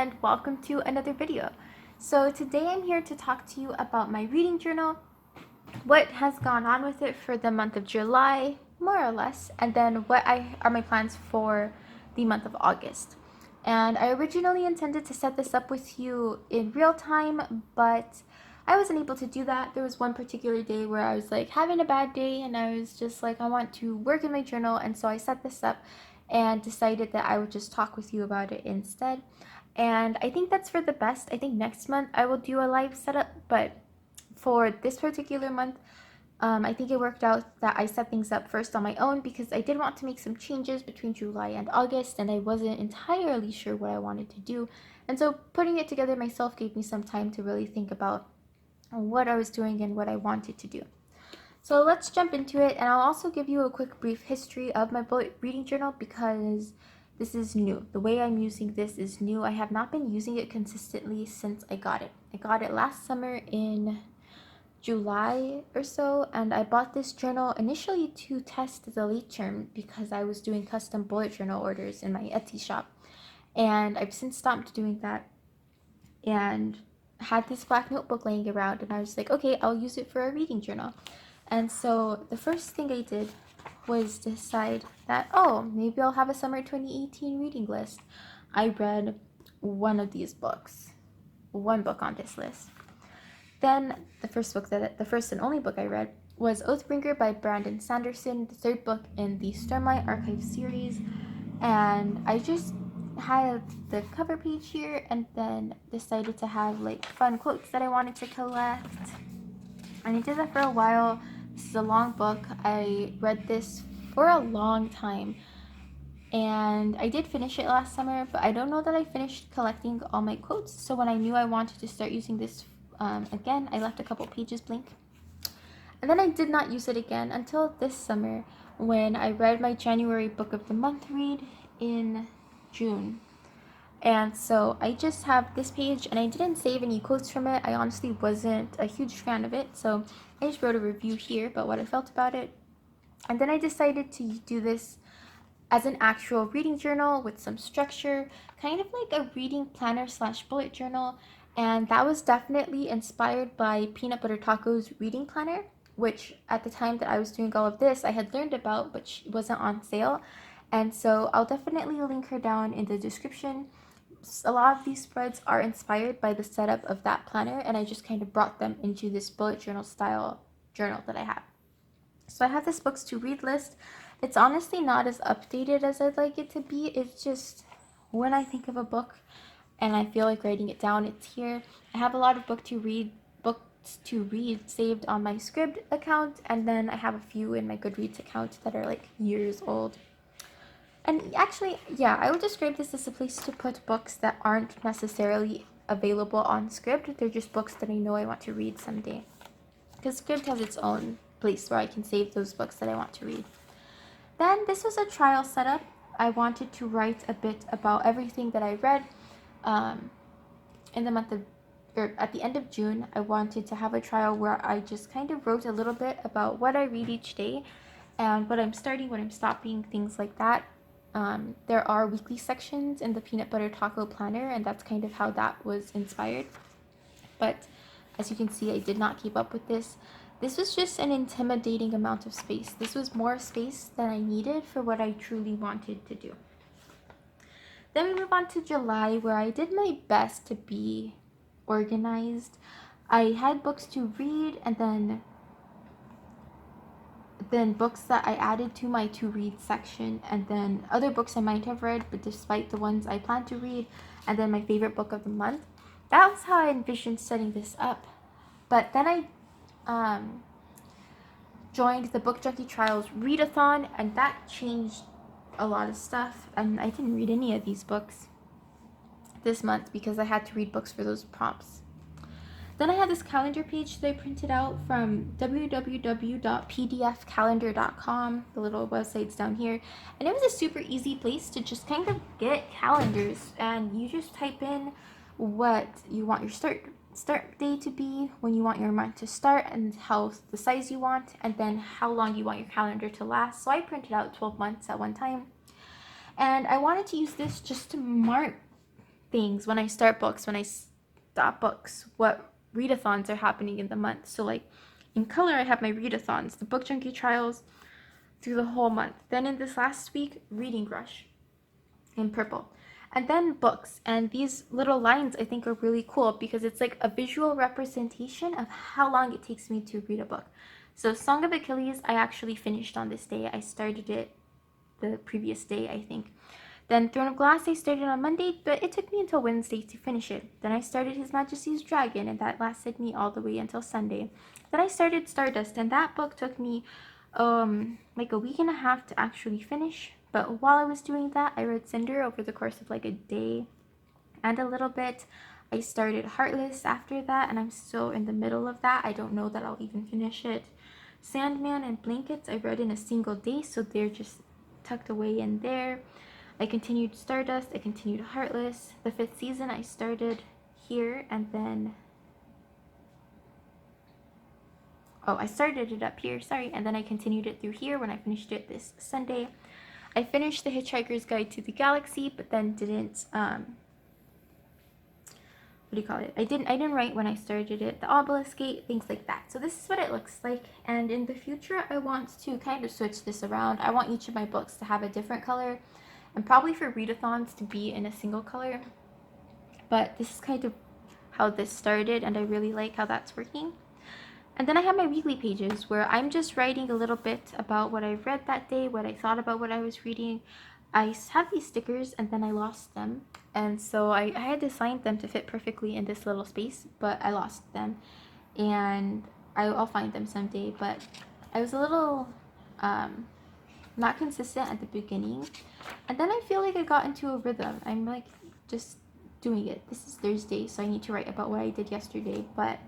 and welcome to another video. So today I'm here to talk to you about my reading journal, what has gone on with it for the month of July, more or less, and then what are my plans for the month of August. And I originally intended to set this up with you in real time, but I wasn't able to do that. There was one particular day where I was like having a bad day and I was just like, I want to work in my journal, and so I set this up and decided that I would just talk with you about it instead. And I think that's for the best. I think next month I will do a live setup, but for this particular month, I think it worked out that I set things up first on my own because I did want to make some changes between July and August, and I wasn't entirely sure what I wanted to do. And so putting it together myself gave me some time to really think about what I was doing and what I wanted to do. So let's jump into it, and I'll also give you a quick brief history of my bullet reading journal because this is new. The way I'm using this is new. I have not been using it consistently since I got it. I got it last summer in July or so, and I bought this journal initially to test the late term because I was doing custom bullet journal orders in my Etsy shop. And I've since stopped doing that and had this black notebook laying around, and I was like, okay, I'll use it for a reading journal. And so the first thing I did was decide that, oh, maybe I'll have a summer 2018 reading list. I read one of these books, one book on this list. Then the first and only book I read was Oathbringer by Brandon Sanderson, the third book in the Stormlight Archive series. And I just had the cover page here and then decided to have like fun quotes that I wanted to collect. And I did that for a while. This is a long book. I read this for a long time. And I did finish it last summer, but I don't know that I finished collecting all my quotes. So when I knew I wanted to start using this again, I left a couple pages blank. And then I did not use it again until this summer when I read my January book of the month read in June. And so I just have this page, and I didn't save any quotes from it. I honestly wasn't a huge fan of it, so I just wrote a review here about what I felt about it. And then I decided to do this as an actual reading journal with some structure, kind of like a reading planner / bullet journal. And that was definitely inspired by Peanut Butter Taco's reading planner, which at the time that I was doing all of this, I had learned about, but she wasn't on sale. And so I'll definitely link her down in the description. A lot of these spreads are inspired by the setup of that planner, and I just kind of brought them into this bullet journal style journal that I have. So I have this books to read list. It's honestly not as updated as I'd like it to be. It's just when I think of a book and I feel like writing it down, it's here. I have a lot of books to read saved on my Scribd account, and then I have a few in my Goodreads account that are like years old. And actually, yeah, I would describe this as a place to put books that aren't necessarily available on Scribd. They're just books that I know I want to read someday. Because Scribd has its own place where I can save those books that I want to read. Then this was a trial setup. I wanted to write a bit about everything that I read in the month of, or at the end of June. I wanted to have a trial where I just kind of wrote a little bit about what I read each day and what I'm starting, what I'm stopping, things like that. There are weekly sections in the Peanut Butter Taco planner, and that's kind of how that was inspired. But as you can see, I did not keep up with this. This was just an intimidating amount of space. This was more space than I needed for what I truly wanted to do. Then we move on to July, where I did my best to be organized. I had books to read, and then books that I added to my to read section, and then other books I might have read, but despite the ones I plan to read, and then my favorite book of the month. That was how I envisioned setting this up. But then I joined the Book Junkie Trials readathon, and that changed a lot of stuff, and I didn't read any of these books this month because I had to read books for those prompts. Then I had this calendar page that I printed out from www.pdfcalendar.com. The little website's down here. And it was a super easy place to just kind of get calendars. And you just type in what you want your start day to be, when you want your month to start, and how the size you want, and then how long you want your calendar to last. So I printed out 12 months at one time. And I wanted to use this just to mark things when I start books, when I stop books, what readathons are happening in the month. So like in color, I have my readathons, the Book Junkie trials through the whole month. Then in this last week, Reading Rush in purple. And then books. And these little lines I think are really cool because it's like a visual representation of how long it takes me to read a book. So Song of Achilles, I actually finished on this day. I started it the previous day, I think. Then Throne of Glass I started on Monday, but it took me until Wednesday to finish it. Then I started His Majesty's Dragon, and that lasted me all the way until Sunday. Then I started Stardust, and that book took me like a week and a half to actually finish. But while I was doing that, I read Cinder over the course of like a day and a little bit. I started Heartless after that, and I'm still in the middle of that. I don't know that I'll even finish it. Sandman and Blankets I read in a single day, so they're just tucked away in there. I continued Stardust, I continued Heartless. The 5th season I started here, and then I started it up here, sorry, and then I continued it through here when I finished it this Sunday. I finished The Hitchhiker's Guide to the Galaxy, but then didn't I didn't write when I started it, the Obelisk Gate, things like that. So this is what it looks like, and in the future I want to kind of switch this around. I want each of my books to have a different color, and probably for readathons to be in a single color. But this is kind of how this started, and I really like how that's working. And then I have my weekly pages where I'm just writing a little bit about what I read that day, what I thought about what I was reading. I had these stickers and then I lost them, and so I had designed them to fit perfectly in this little space, but I lost them, and I'll find them someday. But I was a little not consistent at the beginning, and then I feel like I got into a rhythm. I'm like just doing it. This is Thursday, so I need to write about what I did yesterday, but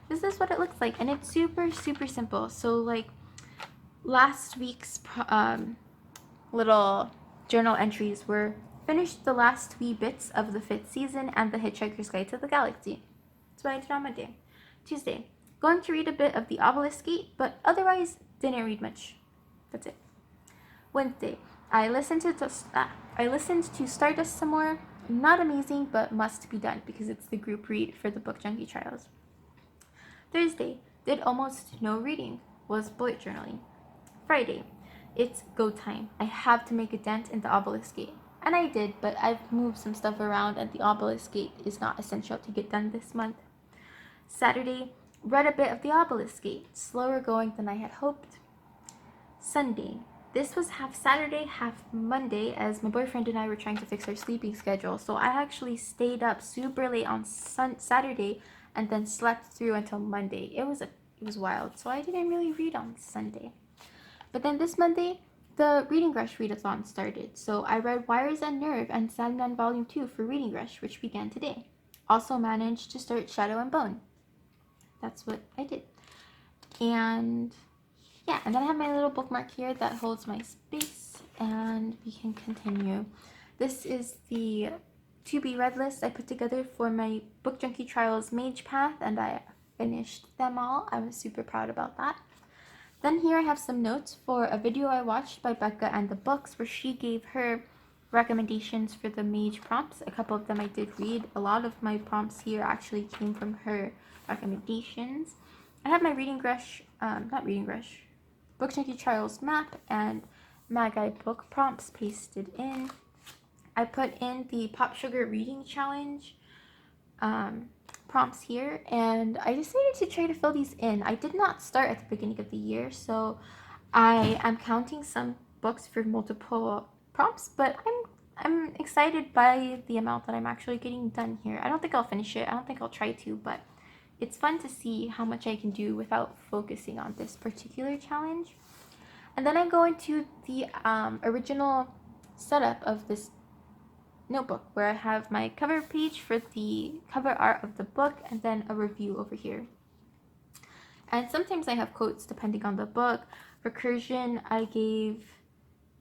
this is what it looks like, and it's super simple. So like last week's little journal entries were finished the last wee bits of the 5th season and the Hitchhiker's Guide to the Galaxy. That's what I did on Monday. Tuesday, going to read a bit of the Obelisk Gate, but otherwise didn't read much. That's it. Wednesday, I listened to Stardust some more. Not amazing, but must be done because it's the group read for the Book Junkie trials. Thursday, did almost no reading, was bullet journaling. Friday, it's go time. I have to make a dent in the Obelisk Gate. And I did, but I've moved some stuff around and the Obelisk Gate is not essential to get done this month. Saturday, read a bit of the Obelisk Gate, slower going than I had hoped. Sunday, this was half Saturday, half Monday, as my boyfriend and I were trying to fix our sleeping schedule. So I actually stayed up super late on Saturday and then slept through until Monday. It was wild. So I didn't really read on Sunday. But then this Monday, the Reading Rush readathon started. So I read Wires and Nerve and Sandman Volume 2 for Reading Rush, which began today. Also managed to start Shadow and Bone. That's what I did. And yeah, and then I have my little bookmark here that holds my space, and we can continue. This is the to be read list I put together for my Book Junkie Trials Mage Path, and I finished them all. I was super proud about that. Then here I have some notes for a video I watched by Becca and the Books, where she gave her recommendations for the mage prompts. A couple of them I did read. A lot of my prompts here actually came from her recommendations. I have my Book Junkie Trials map and Magi book prompts pasted in. I put in the Pop Sugar Reading Challenge prompts here, and I decided to try to fill these in. I did not start at the beginning of the year, so I am counting some books for multiple prompts, but I'm excited by the amount that I'm actually getting done here. I don't think I'll finish it. I don't think I'll try to, but it's fun to see how much I can do without focusing on this particular challenge. And then I go into the original setup of this notebook, where I have my cover page for the cover art of the book and then a review over here. And sometimes I have quotes depending on the book. Recursion I gave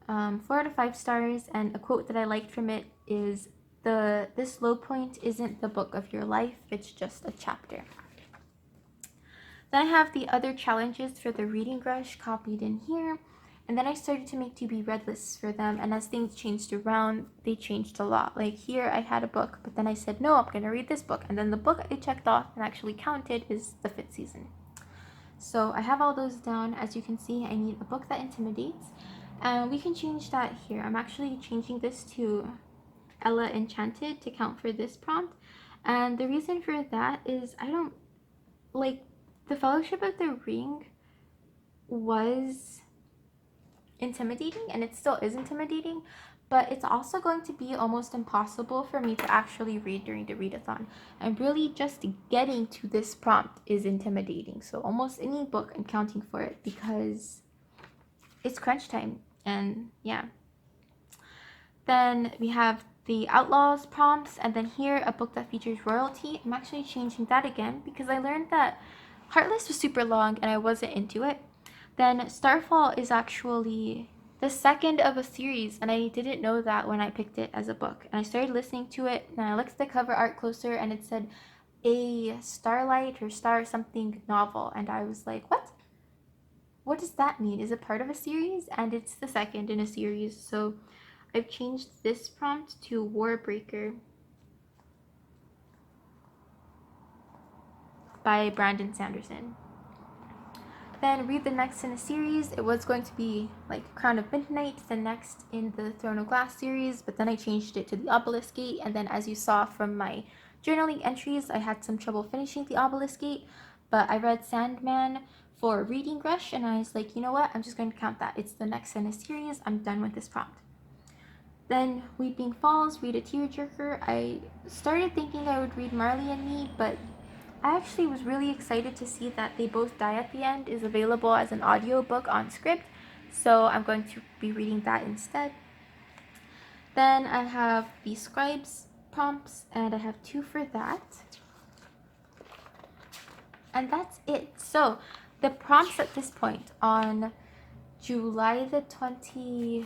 4 out of 5 stars, and a quote that I liked from it is, this low point isn't the book of your life, it's just a chapter. Then I have the other challenges for the Reading Rush copied in here. And then I started to make to be read lists for them, and as things changed around, they changed a lot. Like here I had a book, but then I said, no, I'm gonna read this book. And then the book I checked off and actually counted is The Fifth Season. So I have all those down. As you can see, I need a book that intimidates. And we can change that here. I'm actually changing this to Ella Enchanted to count for this prompt. And the reason for that is I don't like the Fellowship of the Ring was intimidating, and it still is intimidating, but it's also going to be almost impossible for me to actually read during the readathon. And really just getting to this prompt is intimidating. So almost any book I'm counting for it because it's crunch time. And yeah. Then we have the Outlaws prompts, and then here a book that features royalty. I'm actually changing that again because I learned that Heartless was super long and I wasn't into it. Then Starfall is actually the second of a series, and I didn't know that when I picked it as a book. And I started listening to it, and I looked at the cover art closer, and it said a Starlight or Star something novel, and I was like, what? What does that mean? Is it part of a series? And it's the second in a series, so I've changed this prompt to Warbreaker by Brandon Sanderson. Then read the next in a series. It was going to be like Crown of Midnight, the next in the Throne of Glass series, but then I changed it to the Obelisk Gate. And then as you saw from my journaling entries, I had some trouble finishing the Obelisk Gate, but I read Sandman for Reading Rush, and I was like, you know what, I'm just going to count that. It's the next in a series. I'm done with this prompt. Then Weeping Falls, read a tearjerker. I started thinking I would read Marley and Me, but I actually was really excited to see that They Both Die at the End is available as an audiobook on Scribd, so I'm going to be reading that instead. Then I have the Scribes prompts, and I have 2 for that. And that's it. So the prompts at this point on July the 20...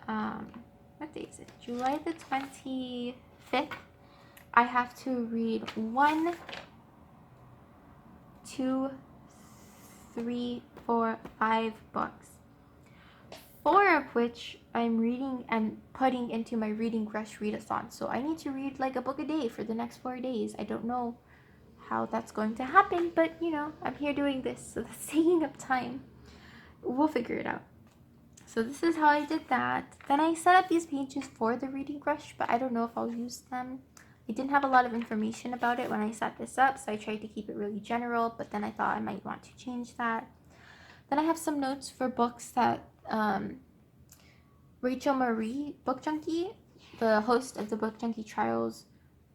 what day is it? July the 25th. I have to read 1, 2, 3, 4, 5 books. 4 of which I'm reading and putting into my Reading Rush readathon. So I need to read like a book a day for the next 4 days. I don't know how that's going to happen, but you know, I'm here doing this, so that's taking up time. We'll figure it out. So this is how I did that. Then I set up these pages for the Reading Rush, but I don't know if I'll use them. I didn't have a lot of information about it when I set this up, so I tried to keep it really general, but then I thought I might want to change that. Then I have some notes for books that Rachel Marie, Book Junkie, the host of the Book Junkie Trials,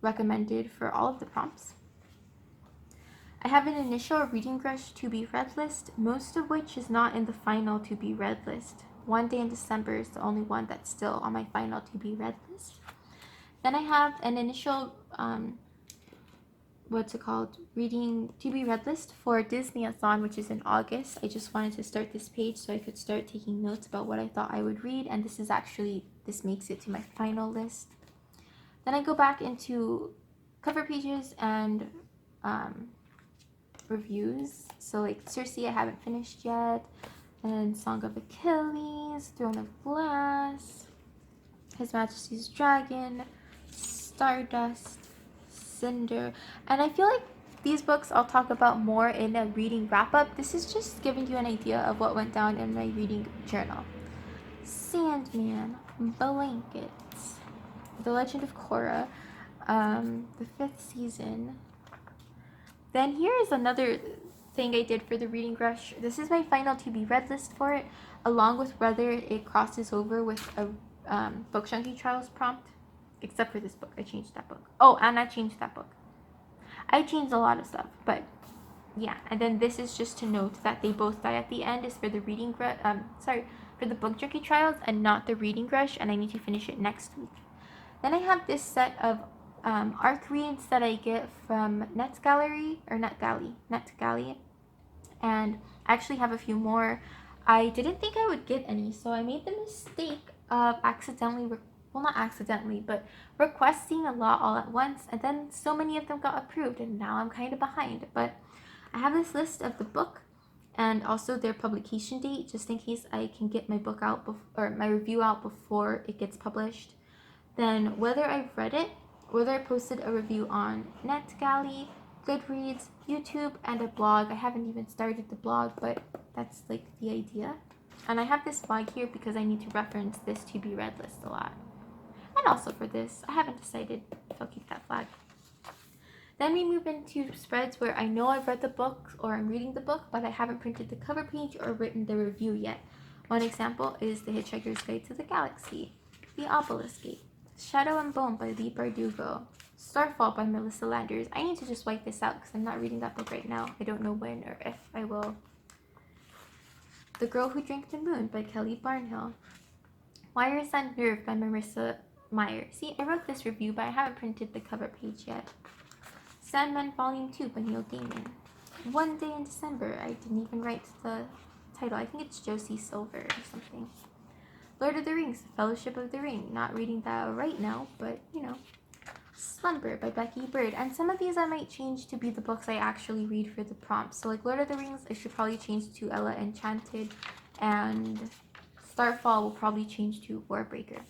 recommended for all of the prompts. I have an initial Reading Rush to be read list, most of which is not in the final to be read list. One Day in December is the only one that's still on my final to be read list. Then I have an initial, reading to be read list for Disney-a-thon, which is in August. I just wanted to start this page so I could start taking notes about what I thought I would read, and this makes it to my final list. Then I go back into cover pages and reviews. So like Circe, I haven't finished yet, and Song of Achilles, Throne of Glass, His Majesty's Dragon, Stardust, Cinder, and I feel like these books I'll talk about more in a reading wrap-up. This is just giving you an idea of what went down in my reading journal. Sandman, Blankets, The Legend of Korra, the 5th season. Then here is another thing I did for the Reading Rush. This is my final to be read list for it, along with whether it crosses over with a Book Junkie Trials prompt. Except for this book. I changed that book. Oh, and I changed that book. I changed a lot of stuff, but yeah. And then this is just to note that They Both Die at the End is for the for the Book Junkie Trials and not the Reading Rush, and I need to finish it next week. Then I have this set of ARC reads that I get from NetGalley, and I actually have a few more. I didn't think I would get any, so I made the mistake of requesting a lot all at once, and then so many of them got approved, and now I'm kind of behind. But I have this list of the book and also their publication date, just in case I can get my book out or my review out before it gets published. Then whether I've read it, whether I posted a review on NetGalley, Goodreads, YouTube, and a blog. I haven't even started the blog, but that's like the idea. And I have this flag here because I need to reference this to be read list a lot. And also for this, I haven't decided if I'll keep that flag. Then we move into spreads where I know I've read the book or I'm reading the book, but I haven't printed the cover page or written the review yet. One example is The Hitchhiker's Guide to the Galaxy, The Obelisk Gate, Shadow and Bone by Leigh Bardugo, Starfall by Melissa Landers. I need to just wipe this out because I'm not reading that book right now. I don't know when or if I will. The Girl Who Drank the Moon by Kelly Barnhill, Wires and Nerve by Marissa Meyer. See, I wrote this review, but I haven't printed the cover page yet. Sandman Volume 2 by Neil Gaiman. One Day in December. I didn't even write the title. I think it's Josie Silver or something. Lord of the Rings, The Fellowship of the Ring. Not reading that right now, but you know. Slumber by Becky Bird. And some of these I might change to be the books I actually read for the prompts. So like Lord of the Rings, I should probably change to Ella Enchanted. And Starfall will probably change to Warbreaker.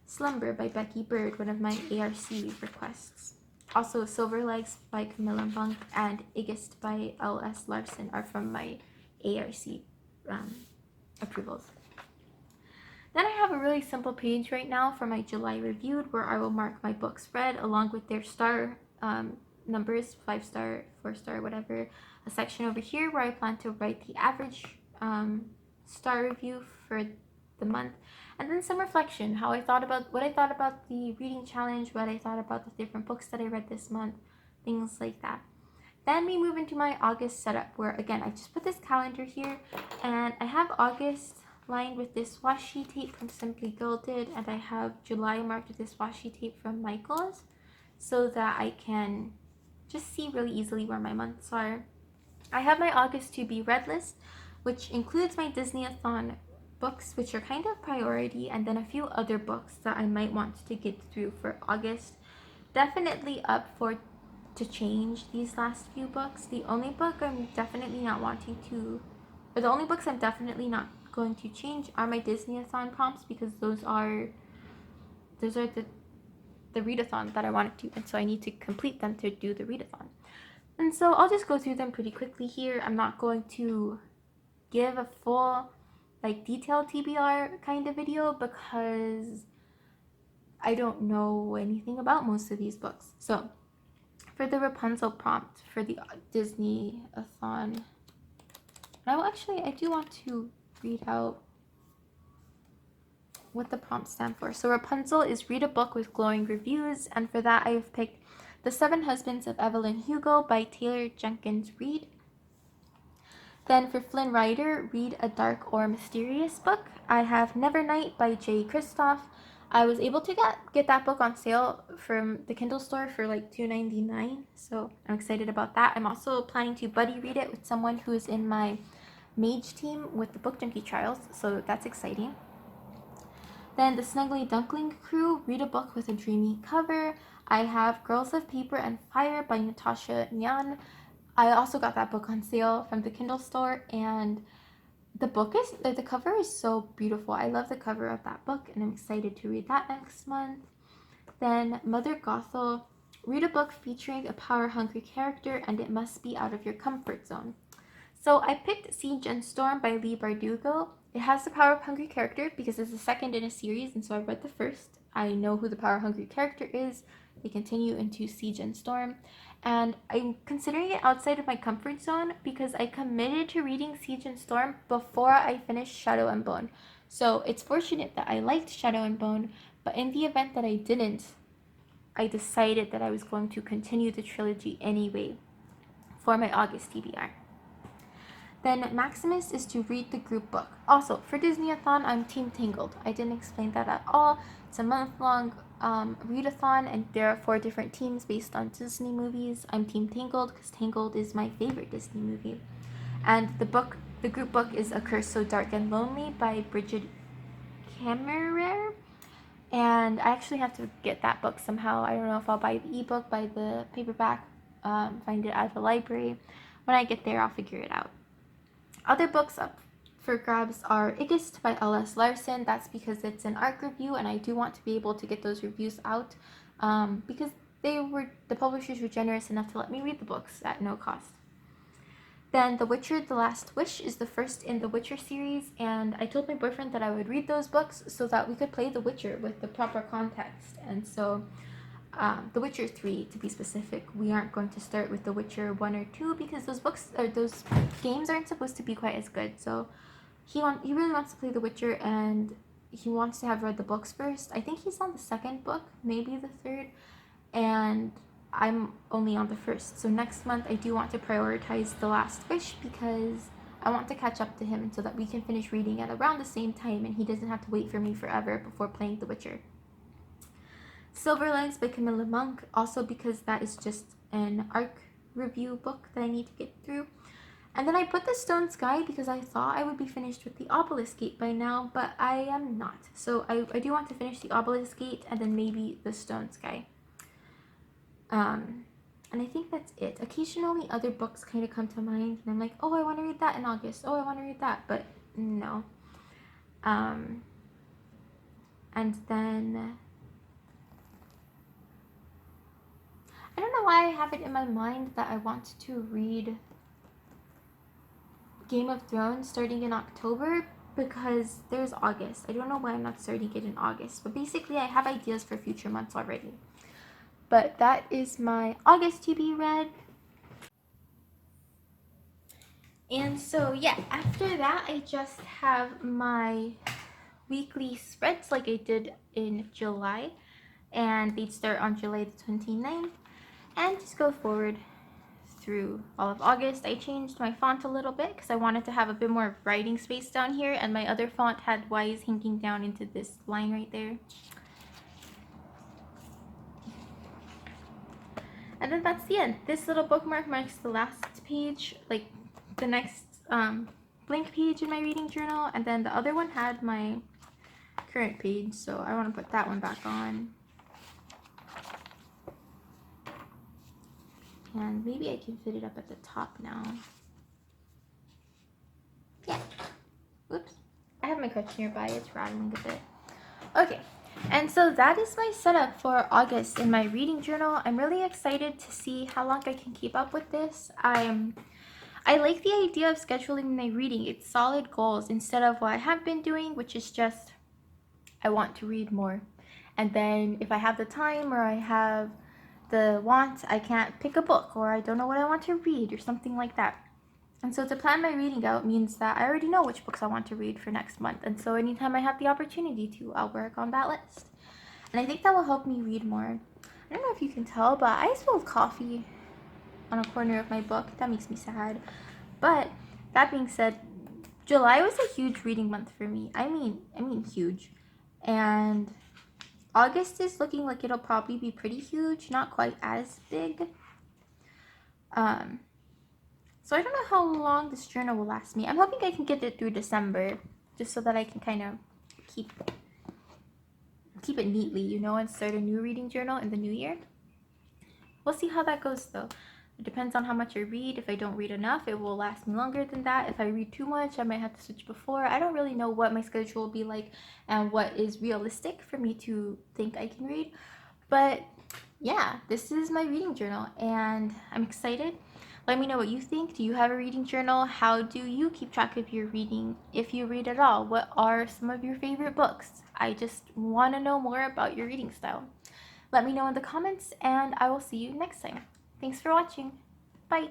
Slumber by Becky Bird, one of my ARC requests. Also, Silver Legs by Camilla Monk and August by L.S. Larson are from my ARC approvals. Then I have a really simple page right now for my July reviewed where I will mark my books read along with their star numbers, 5-star, 4-star, whatever. A section over here where I plan to write the average star review for the month. And then some reflection, what I thought about the reading challenge, what I thought about the different books that I read this month, things like that. Then we move into my August setup where, again, I just put this calendar here and I have August lined with this washi tape from Simply Gilded, and I have July marked with this washi tape from Michaels so that I can just see really easily where my months are. I have my August to be read list, which includes my Disney-a-thon books, which are kind of priority, and then a few other books that I might want to get through for August. Definitely up for to change these last few books. The only books I'm definitely not going to change are my Disney-a-thon prompts, because those are the readathon that I wanted to, and so I need to complete them to do the readathon. And so I'll just go through them pretty quickly here. I'm not going to give a full detailed TBR kind of video because I don't know anything about most of these books. So for the Rapunzel prompt for the Disney-a-thon, I do want to read out what the prompts stand for. So Rapunzel is read a book with glowing reviews, and for that I have picked The Seven Husbands of Evelyn Hugo by Taylor Jenkins Reid. Then for Flynn Rider, read a dark or mysterious book. I have Nevernight by Jay Kristoff. I was able to get that book on sale from the Kindle store for $2.99, so I'm excited about that. I'm also planning to buddy read it with someone who is in my mage team with the Book Junkie Trials, so that's exciting. Then the Snuggly Dunkling Crew, read a book with a dreamy cover. I have Girls of Paper and Fire by Natasha Nyan. I also got that book on sale from the Kindle store, and the cover is so beautiful. I love the cover of that book, and I'm excited to read that next month. Then Mother Gothel, read a book featuring a power-hungry character, and it must be out of your comfort zone. So I picked Siege and Storm by Leigh Bardugo. It has the power-hungry character because it's the second in a series, and so I read the first. I know who the power-hungry character is. They continue into Siege and Storm. And I'm considering it outside of my comfort zone because I committed to reading Siege and Storm before I finished Shadow and Bone. So it's fortunate that I liked Shadow and Bone, but in the event that I didn't, I decided that I was going to continue the trilogy anyway for my August TBR. Then Maximus is to read the group book. Also, for Disney-a-thon, I'm Team Tangled. I didn't explain that at all. It's a month-long readathon, and there are 4 different teams based on Disney movies. I'm Team Tangled because Tangled is my favorite Disney movie. And the group book is A Curse So Dark and Lonely by Bridget Kammerer. And I actually have to get that book somehow. I don't know if I'll buy the ebook, buy the paperback, find it at the library. When I get there, I'll figure it out. Other books up for grabs are Igist by L.S. Larson. That's because it's an ARC review, and I do want to be able to get those reviews out because the publishers were generous enough to let me read the books at no cost. Then The Witcher: The Last Wish is the first in the Witcher series, and I told my boyfriend that I would read those books so that we could play The Witcher with the proper context. And so The Witcher 3, to be specific, we aren't going to start with The Witcher 1 or 2 because those games aren't supposed to be quite as good. So he really wants to play The Witcher, and he wants to have read the books first. I think he's on the second book, maybe the third, and I'm only on the first. So next month I do want to prioritize The Last Wish because I want to catch up to him so that we can finish reading at around the same time and he doesn't have to wait for me forever before playing The Witcher. Silverlands by Camilla Monk, also because that is just an ARC review book that I need to get through. And then I put The Stone Sky because I thought I would be finished with The Obelisk Gate by now, but I am not. So I do want to finish The Obelisk Gate and then maybe The Stone Sky. And I think that's it. Occasionally other books kind of come to mind and I'm like, oh, I want to read that in August. Oh, I want to read that, but no. And then I don't know why I have it in my mind that I want to read Game of Thrones starting in October because there's August. I don't know why I'm not starting it in August, but basically I have ideas for future months already. But that is my August to be read. And so yeah, after that I just have my weekly spreads like I did in July, and they'd start on July the 29th and just go forward through all of August. I changed my font a little bit because I wanted to have a bit more writing space down here, and my other font had Y's hinking down into this line right there. And then that's the end. This little bookmark marks the last page, like the next blank page in my reading journal, and then the other one had my current page, so I want to put that one back on. And maybe I can fit it up at the top now. Yeah. Oops. I have my crutch nearby. It's rattling a bit. Okay. And so that is my setup for August in my reading journal. I'm really excited to see how long I can keep up with this. I like the idea of scheduling my reading. It's solid goals instead of what I have been doing, which is just I want to read more. And then if I have the time or I have the want, I can't pick a book, or I don't know what I want to read or something like that. And so to plan my reading out means that I already know which books I want to read for next month. And so anytime I have the opportunity to, I'll work on that list. And I think that will help me read more. I don't know if you can tell, but I spilled coffee on a corner of my book. That makes me sad. But that being said, July was a huge reading month for me. I mean huge. And August is looking like it'll probably be pretty huge, not quite as big. So I don't know how long this journal will last me. I'm hoping I can get it through December, just so that I can kind of keep it neatly, you know, and start a new reading journal in the new year. We'll see how that goes though. It depends on how much I read. If I don't read enough, it will last me longer than that. If I read too much, I might have to switch before. I don't really know what my schedule will be like and what is realistic for me to think I can read. But yeah, this is my reading journal and I'm excited. Let me know what you think. Do you have a reading journal? How do you keep track of your reading? If you read at all, what are some of your favorite books? I just want to know more about your reading style. Let me know in the comments and I will see you next time. Thanks for watching. Bye.